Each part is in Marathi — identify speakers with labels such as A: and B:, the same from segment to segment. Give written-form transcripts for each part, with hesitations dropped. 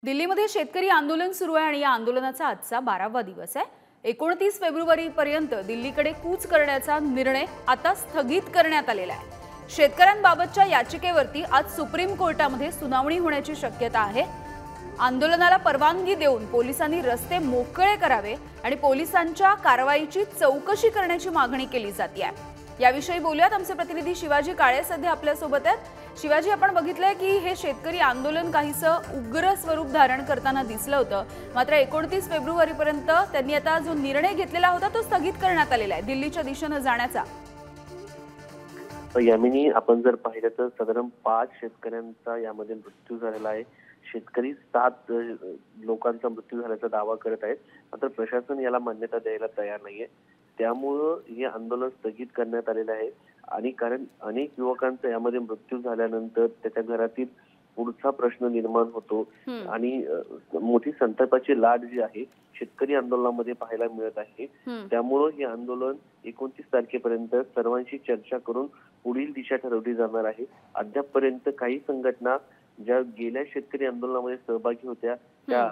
A: दिल्लीमध्ये शेतकरी आंदोलन सुरू आहे आणि या आंदोलनाचा आजचा 12वा दिवस आहे। 29 फेब्रुवारीपर्यंत दिल्लीकडे कूच करण्याचा निर्णय आता स्थगित करण्यात आलेला आहे। शेतकऱ्यांबाबतच्या याचिकेवरती आज सुप्रीम कोर्टामध्ये सुनावणी होण्याची शक्यता आहे। आंदोलनाला परवानगी देऊन पोलिसांनी रस्ते मोकळे करावे आणि पोलिसांच्या कारवाईची चौकशी करण्याची मागणी केली जाते आहे। याविषयी बोलूयात, आमचे प्रतिनिधी शिवाजी काळे सध्या आपल्या सोबत आहेत। शिवाजी, आपण बघितलंय की हे शेतकरी आंदोलन काहीसं उग्र स्वरूप धारण करताना दिसलं होतं, मात्र 29 फेब्रुवारीपर्यंत त्यांनी आता जो निर्णय घेतलेला होता तो स्थगित करण्यात आलेला आहे दिल्लीच्या दिशेने जाण्याचा।
B: यामिनी, आपण जर पाहिलं तर साधारण 5 शेतकऱ्यांचा यामध्ये मृत्यू झालेला आहे। शेतकरी 7 लोकांचा मृत्यू झाल्याचा दावा करत आहेत, मात्र प्रशासन याला मान्यता द्यायला तयार नाहीये। त्यामुळे हे आंदोलन स्थगित करण्यात आलेलं आहे आणि कारण अनेक युवकांचा यामध्ये मृत्यू झाल्यानंतर त्याच्या घरातील पुढचा प्रश्न निर्माण होतो आणि मोठी संतापाची लाट जी आहे शेतकरी आंदोलनामध्ये पाहायला मिळत आहे। त्यामुळे हे आंदोलन 29 तारखेपर्यंत सर्वांशी चर्चा करून पुढील दिशा ठरवली जाणार आहे। अद्यापपर्यंत काही संघटना ज्या गेल्या शेतकरी आंदोलनामध्ये सहभागी होत्या त्या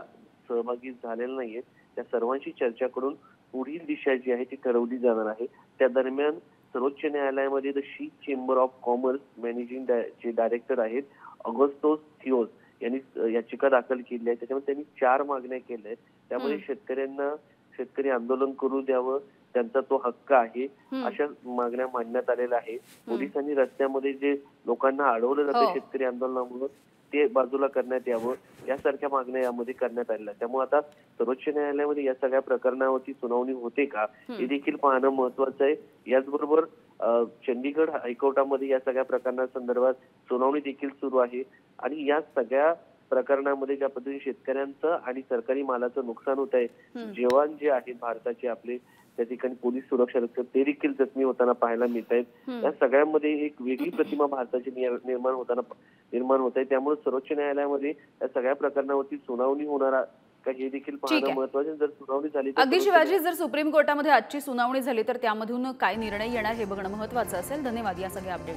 B: सहभागी झालेल्या नाहीयेत। त्या सर्वांशी चर्चा करून पुढील दिशा जी आहे ती ठरवली जाणार आहे। त्या दरम्यान सर्वोच्च न्यायालयामध्ये the she chamber of commerce managing चे डायरेक्टर आहेत ऑगस्टोस थिओस यांनी याचिका दाखल केली आहे। त्याच्यामध्ये त्यांनी 4 मागण्या केल्या आहेत। त्यामध्ये शेतकऱ्यांना शेतकरी आंदोलन करू द्यावं, त्यांचा तो हक्क आहे, अशा मागण्या मांडण्यात आलेल्या आहे। पोलिसांनी रस्त्यामध्ये जे लोकांना अडवलं जातं शेतकरी आंदोलनामुळे ते बाजूला करण्यात यावं, यासारख्या मागण्या यामध्ये करण्यात आलेल्या। त्यामुळे आता सर्वोच्च न्यायालयामध्ये या सगळ्या प्रकरणावरती सुनावणी होते का हे देखील पाहणं महत्वाचं आहे। याचबरोबर चंडीगड हायकोर्टामध्ये या सगळ्या प्रकरणासंदर्भात सुनावणी देखील सुरू आहे आणि या सगळ्या प्रकरणामध्ये ज्या पद्धतीने शेतकऱ्यांचं आणि सरकारी मालाचं नुकसान होत आहे, जवान जे आहेत भारताचे आपले त्या ठिकाणी पोलीस सुरक्षा रक्षक ते देखील जखमी होताना पाहायला मिळत आहेत। या सगळ्यामध्ये एक वेगळी प्रतिमा भारताची निर्माण होत आहे। त्यामुळे सर्वोच्च न्यायालयामध्ये या सगळ्या प्रकरणावरती सुनावणी होणार का हे देखील पाहणं महत्त्वाचं। जर सुनावणी झाली तर
A: अगदी शिवाजी, जर सुप्रीम कोर्टामध्ये आजची सुनावणी झाली तर त्यामधून काय निर्णय येणार हे बघणं महत्त्वाचं असेल। धन्यवाद या सगळ्या अपडेट।